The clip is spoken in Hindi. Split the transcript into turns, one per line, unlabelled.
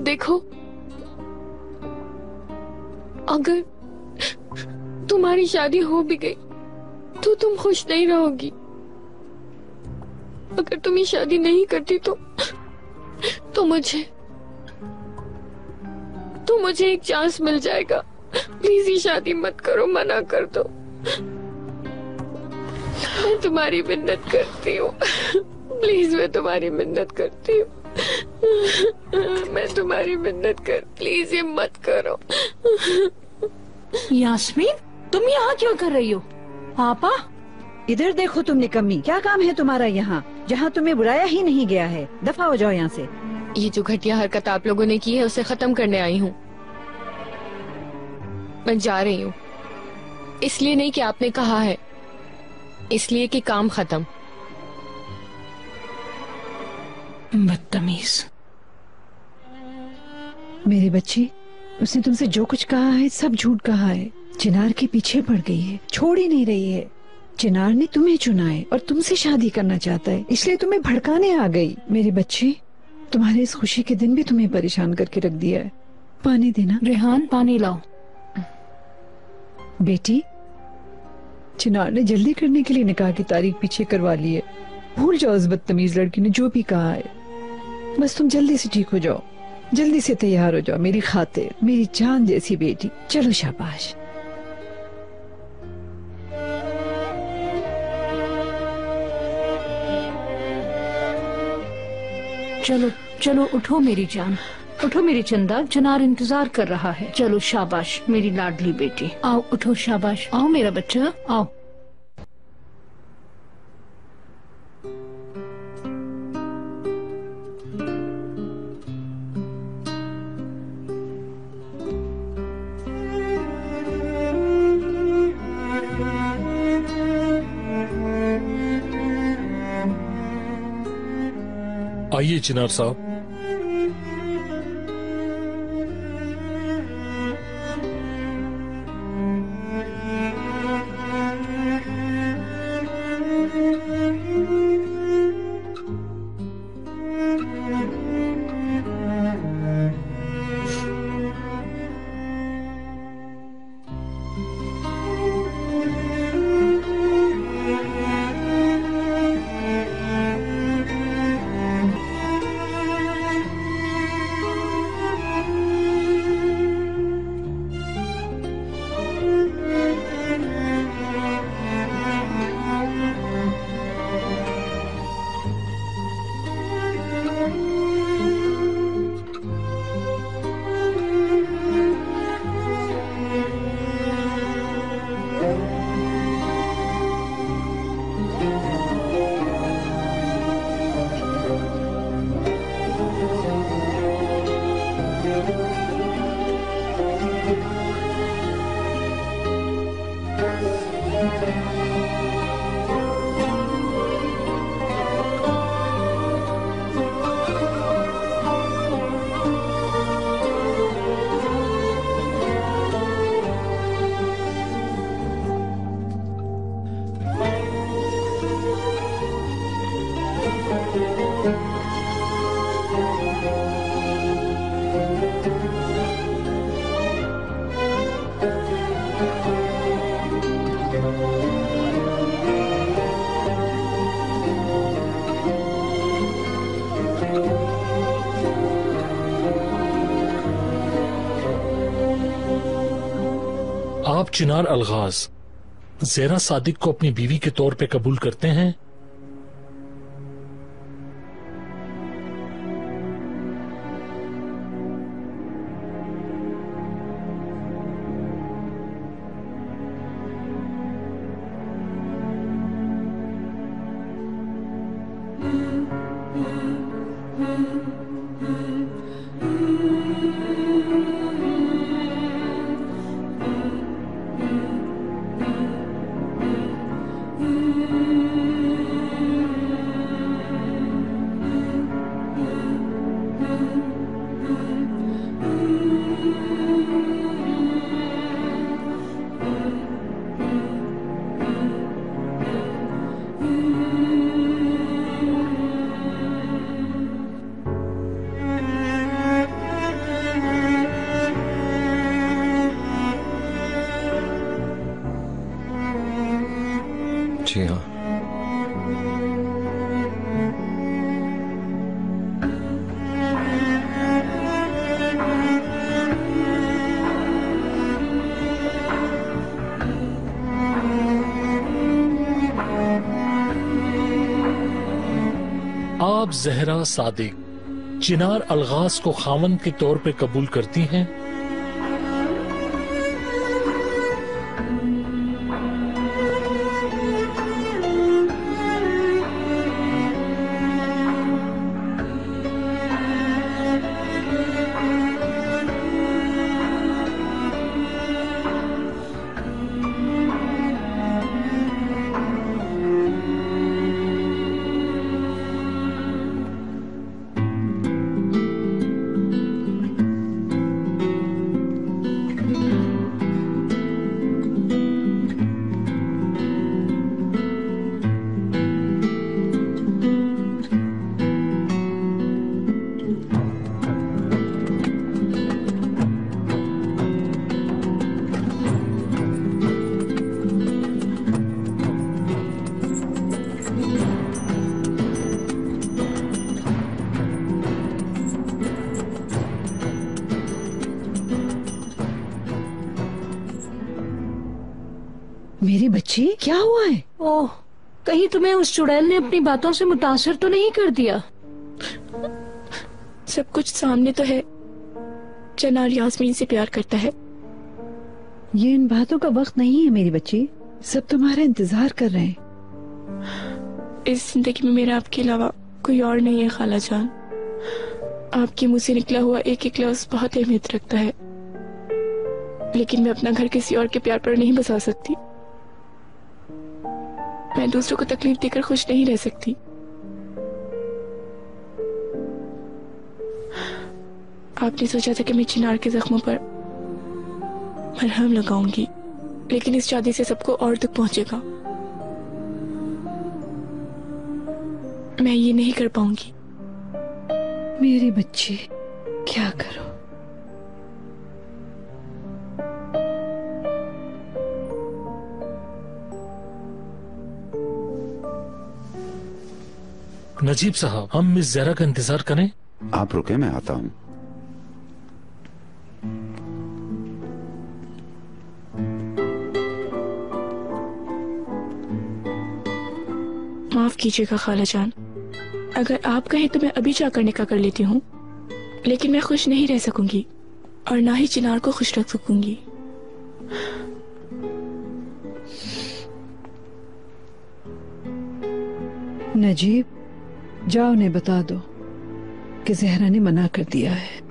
देखो, अगर तुम्हारी शादी हो भी गई तो तुम खुश नहीं रहोगी। अगर तुम ये शादी नहीं करती तो मुझे एक चांस मिल जाएगा। प्लीज ये शादी मत करो, मना कर दो। मैं तुम्हारी मिन्नत करती हूँ। प्लीज, मैं तुम्हारी मिन्नत करती हूँ। मैं तुम्हारी मिन्नत कर, प्लीज ये मत करो।
यास्मीन, तुम यहाँ क्यों कर रही हो? पापा,
इधर देखो तुम निकम्मी, क्या काम है तुम्हारा यहाँ, जहाँ तुम्हें बुलाया ही नहीं गया है। दफा हो जाओ यहाँ से।
ये जो घटिया हरकत आप लोगों ने की है उसे खत्म करने आई हूँ। मैं जा रही हूँ, इसलिए नहीं कि आपने कहा है, इसलिए कि काम खत्म।
बदतमीज।
मेरी बच्ची, उसने तुमसे जो कुछ कहा है सब झूठ कहा है। चिनार के पीछे पड़ गई है, छोड़ ही नहीं रही है। चिनार ने तुम्हें चुना है और तुमसे शादी करना चाहता है, इसलिए तुम्हें भड़काने आ गई। मेरी बच्ची, तुम्हारे इस खुशी के दिन भी तुम्हें परेशान करके रख दिया है। पानी देना।
रेहान, पानी लाओ।
बेटी, चिनार ने जल्दी करने के लिए निकाह की तारीख पीछे करवा ली है। भूल जाओ उस बदतमीज लड़की ने जो भी कहा है। बस तुम जल्दी से ठीक हो जाओ, जल्दी से तैयार हो जाओ मेरी खातिर, मेरी जान जैसी बेटी। चलो शाबाश।
चलो चलो, उठो मेरी जान, उठो मेरी चंदा, चिनार इंतजार कर रहा है। चलो शाबाश मेरी लाडली बेटी, आओ उठो, शाबाश। आओ मेरा बच्चा, आओ।
आइए चिनार साहब। आप चिनार अलगाज ज़ेरा सादिक को अपनी बीवी के तौर पे कबूल करते हैं?
जी हाँ।
आप जहरा सादिक चिनार अलगाज को खावंद के तौर पे कबूल करती हैं?
मेरी बच्ची, क्या हुआ है?
ओह, कहीं तुम्हें उस चुड़ैल ने अपनी बातों से मुतासर तो नहीं कर दिया?
सब कुछ सामने तो है। चिनार यास्मीन से प्यार करता है।
ये इन बातों का वक्त नहीं है मेरी बच्ची। सब तुम्हारा इंतजार कर रहे हैं।
इस जिंदगी में मेरा आपके अलावा कोई और नहीं है खाला जान। आपके मुंह से निकला हुआ एक एक लफ्ज बहुत अहमियत रखता है, लेकिन मैं अपना घर किसी और के प्यार पर नहीं बसा सकती। मैं दूसरों को तकलीफ देकर खुश नहीं रह सकती। आपने सोचा था कि मैं चिनार के जख्मों पर मरहम लगाऊंगी, लेकिन इस शादी से सबको और दुख पहुंचेगा। मैं ये नहीं कर पाऊंगी।
मेरी बच्ची, क्या करो?
नजीब साहब, हम मिस जहरा का इंतजार करें?
आप रुके, मैं आता हूं।
माफ कीजिएगा खाला जान, अगर आप कहें तो मैं अभी जाकर निकाह कर लेती हूँ, लेकिन मैं खुश नहीं रह सकूंगी और ना ही चिनार को खुश रख सकूंगी।
नजीब, जाओ उन्हें बता दो कि जहरा ने मना कर दिया है।